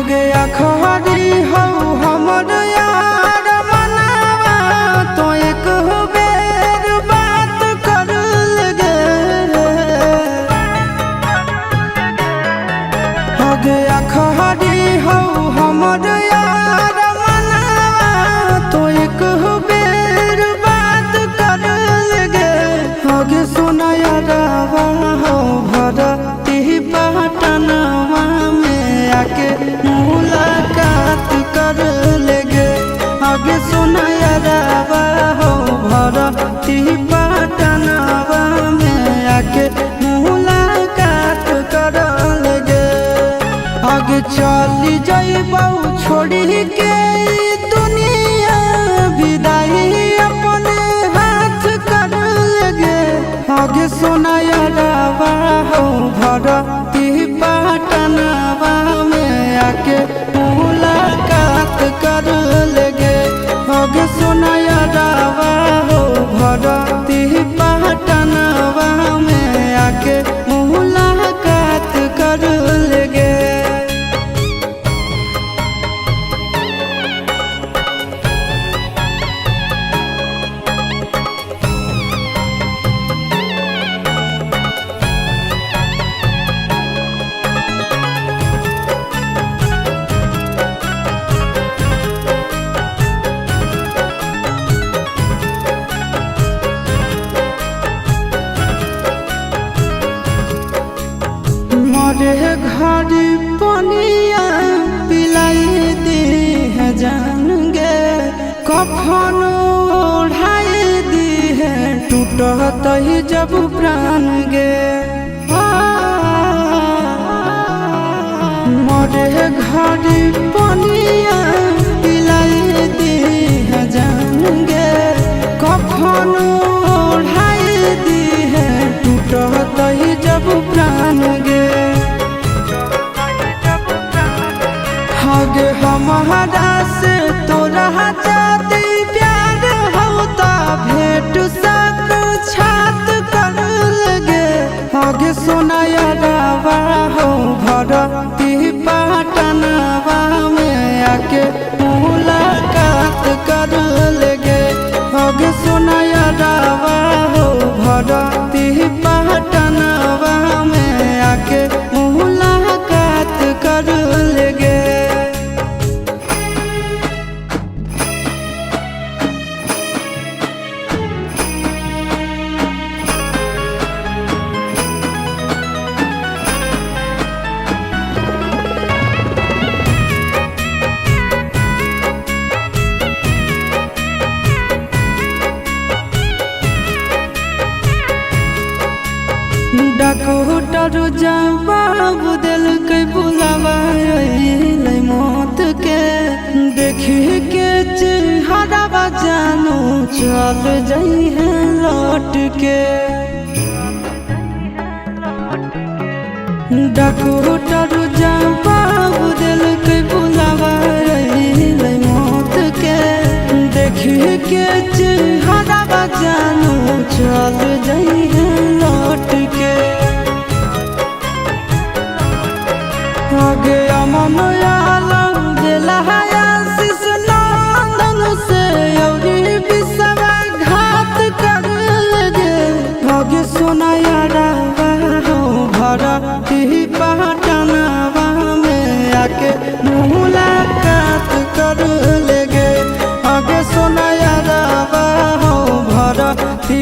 गया खरी हो हमर यार मनावा तो एक बेर बात कर लगे। हो गया खरी हो हमर यार मनावा तो एक बेर बात कर लगे। हो गे सोना यारावा हो भरती पटनवा में आके मुलाकात कर लेगे। आगे सुना यारावा हो भरती पटनवा में आके मुलाकात कर लेगे। आगे चली जाइबौ छोड़ी के दुनिया विदाई अपने हाथ कर लेगे। आगे सुना यारावा हो भरती पटनवा में आके मुलाकात कर लेगे। आगे सुना यारावा हो भरती पटनवा में आके मुलाकात कर लेगे। मरे घर पनिया पिलाई दी है जान गे। कफन ओढ़ाई दी है टूटत ही जब प्राण गे। मरे घर पनिया पिलाई दी है जान गे। कफन ओढ़ाई दी है टूटत ही जब प्राण गे। गे हमारा से तोरा जाती प्यार होता भेंट साक्षात कर लगे। आगे सोना यारावा हो भरती पटनवा में आके मुलाकात कर लेगे। आगे सोना यारावा हो भरती पटनवा में आके मुलाकात कर लेगे। डॉक्टर जवाब दिल के बुलावा मौत के। देखी के चेहरा जानो चल जाई है लौट के। डॉक्टर जवाब दिल के बुलावा मौत के। देखी के चेहरा जानो चल जाई है लौट के। आगे अमन आलम दिलहाया शिश नंदन से योगी विश्वासघात कर लगे। आगे सोना यारावा हो भरती पटनवा में आके मुलाकात कर लेगे। आगे सोना यारावा हो भरती